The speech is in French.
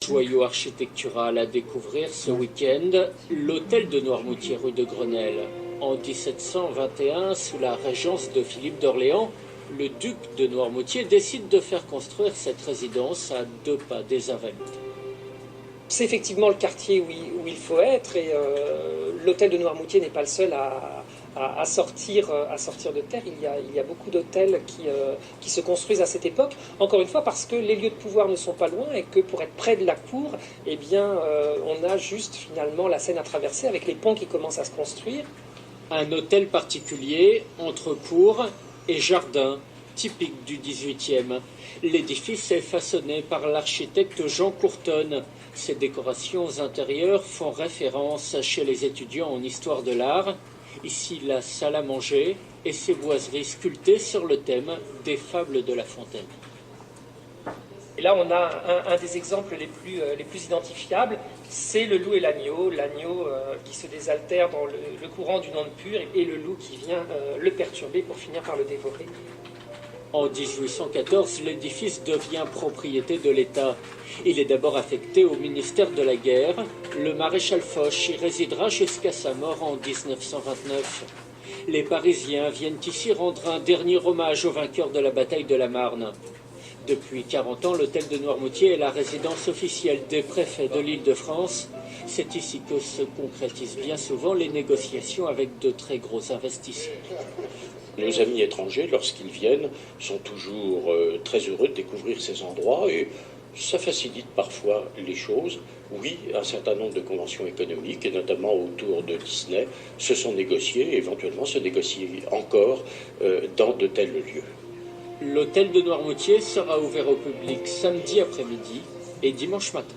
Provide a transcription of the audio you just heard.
Joyau architectural à découvrir ce week-end, l'hôtel de Noirmoutier rue de Grenelle. En 1721, sous la régence de Philippe d'Orléans, le duc de Noirmoutier décide de faire construire cette résidence à 2 pas des Invalides. C'est effectivement le quartier où il faut être et l'hôtel de Noirmoutier n'est pas le seul à sortir de terre. Il y a beaucoup d'hôtels qui se construisent à cette époque, encore une fois parce que les lieux de pouvoir ne sont pas loin et que pour être près de la cour, eh bien, on a juste finalement la Seine à traverser avec les ponts qui commencent à se construire. Un hôtel particulier entre cour et jardin, typique du XVIIIe. L'édifice est façonné par l'architecte Jean Courtonne. Ses décorations intérieures font référence chez les étudiants en histoire de l'art. Ici, la salle à manger et ses boiseries sculptées sur le thème des fables de La Fontaine. Et là, on a un des exemples les plus identifiables, c'est le loup et l'agneau qui se désaltère dans le courant d'une onde pure et le loup qui vient le perturber pour finir par le dévorer. En 1814, l'édifice devient propriété de l'État. Il est d'abord affecté au ministère de la Guerre. Le maréchal Foch y résidera jusqu'à sa mort en 1929. Les Parisiens viennent ici rendre un dernier hommage aux vainqueurs de la bataille de la Marne. Depuis 40 ans, l'hôtel de Noirmoutier est la résidence officielle des préfets de l'Île-de-France. C'est ici que se concrétisent bien souvent les négociations avec de très gros investisseurs. Nos amis étrangers, lorsqu'ils viennent, sont toujours très heureux de découvrir ces endroits et ça facilite parfois les choses. Oui, un certain nombre de conventions économiques, et notamment autour de Disney, se sont négociées et éventuellement se négocient encore dans de tels lieux. L'hôtel de Noirmoutier sera ouvert au public samedi après-midi et dimanche matin.